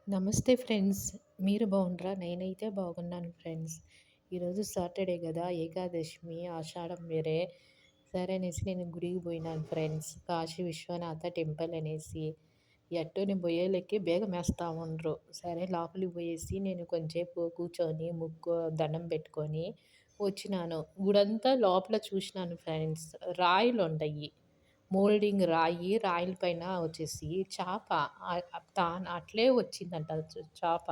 నమస్తే ఫ్రెండ్స్. మీరు బాగుండ్రా? నేనైతే బాగున్నాను ఫ్రెండ్స్. ఈరోజు సాటర్డే గదా! ఏకాదశమి, ఆషాఢం వేరే. సరే అనేసి నేను గుడికి పోయినాను ఫ్రెండ్స్. కాశీ విశ్వనాథ టెంపుల్ అనేసి. ఎట్టో నేను పోయేలకి బేగమేస్తా ఉండ్రు. సరే లోపలికి పోయేసి నేను కొంచెంసేపు కూర్చొని దండం పెట్టుకొని వచ్చినాను. గుడంతా లోపల చూసినాను ఫ్రెండ్స్. రాయిలుండయి. మోల్డింగ్ రాయి, రాయిల పైన వచ్చేసి చాప అట్లే వచ్చిందంట చాప.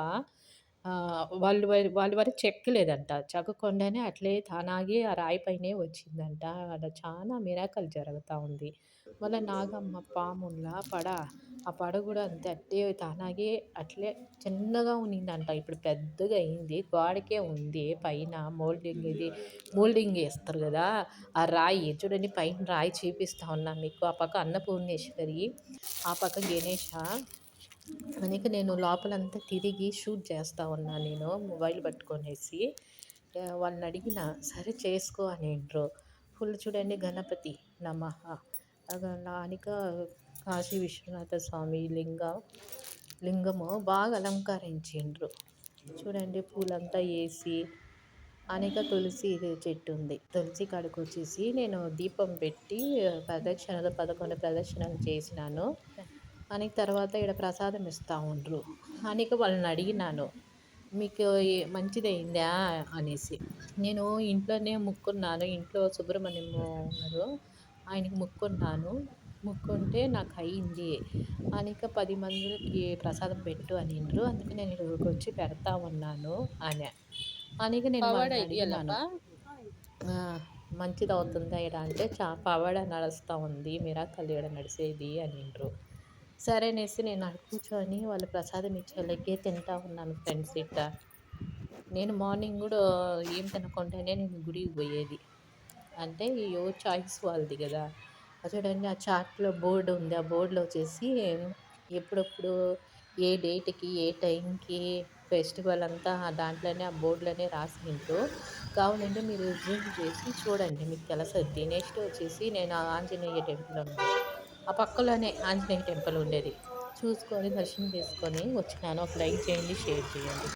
వాళ్ళ వరకు చెక్కలేదంట. చెక్కకుండానే అట్లే తానాగే ఆ రాయి పైనే వచ్చిందంట. ఆడ చానా మిరాకిల్ జరుగుతా ఉంది. మళ్ళా నాగమ్మ పాముల్లా ఆ పడ గూడా అంతే అట్టే తానాగే అట్లే చిన్నగా ఉన్నిందంట. ఇప్పుడు పెద్దగా అయింది. గోడకే ఉంది పైన మోల్డింగ్ ఏస్తారు గదా! ఆ రాయి చూడండి, పైన రాయి చూపిస్తా ఉన్నా మీకు. ఆ పక్క అన్నపూర్ణేశ్వరి, ఆ పక్క గణేష. అందుకే నేను లోపలంతా తిరిగి షూట్ చేస్తా ఉన్నా నేను మొబైల్ పట్టుకొనేసి. వాళ్ళని అడిగిన, సరే చేసుకో అనిండ్రు. ఫుల్ చూడండి గణపతి నమః, నానిక కాశీ విశ్వనాథ స్వామి లింగము బాగా అలంకరించిండ్రు. చూడండి పూలంతా వేసి. అనేక తులసి చెట్టు ఉంది. తులసి కాడకు వచ్చేసి నేను దీపం పెట్టి 11 ప్రదక్షిణలు చేసినాను. తర్వాత ఈడ ప్రసాదం ఇస్తా ఉండ్రు. వాళ్ళని అడిగినాను, మీకు మంచిదయిందా అనేసి. నేను ఇంట్లోనే ముక్కున్నాను. ఇంట్లో సుబ్రహ్మణ్యం ఉన్నారు, ఆయనకి ముక్కున్నాను. ముక్కుంటే నాకు అయింది. 10 మందికి ప్రసాదం పెట్టు అనిండ్రు. అందుకే నేను ఇక్కడికి వచ్చి పెడతా ఉన్నాను నేను పవాడ వాళ్ళని అడిగినాను. ఇయ్యాలబ్బా! మంచిదవుతుందా ఈడ అంటే, పవాడ నడుస్తా ఉంది. మిరాకల్ ఈడ నడిసేది అనిండ్రు. సరే అనేసి నేను ఆడ కూర్చొని వాళ్ళు ప్రసాదం ఇచ్చేళ్ళకే తింటా ఉన్నాను ఫ్రెండ్స్ ఇట్ట. నేను మార్నింగ్ గూడా ఏం తినకుండానే నేను గుడికి పోయేది. అంటే ఎవరి చాయిస్ వాళ్ళది గదా! చూడండి, ఆ చార్ట్‌లో బోర్డ్ ఉంది. ఆ బోర్డ్‌లో వచ్చేసి ఎప్పుడెప్పుడు ఏ డేట్‌కి, ఏ టైంకి ఫెస్టివల్ అంతా దాంట్లోనే ఆ బోర్డ్‌లోనే రాసిండ్రు. కావాలంటే మీరు జూమ్ చేసి చూడండి, మీకు తెలుసద్ది. నెక్స్ట్ వచ్చేసి నేను ఆంజనేయ టెంపుల్ ఉంది. ఆ పక్కలోనే ఆంజనేయ టెంపుల్ ఉండేది. చూసుకొని దర్శనం చేసుకొని వచ్చినాను. ఒక లైక్ చేయండి, షేర్ చేయండి.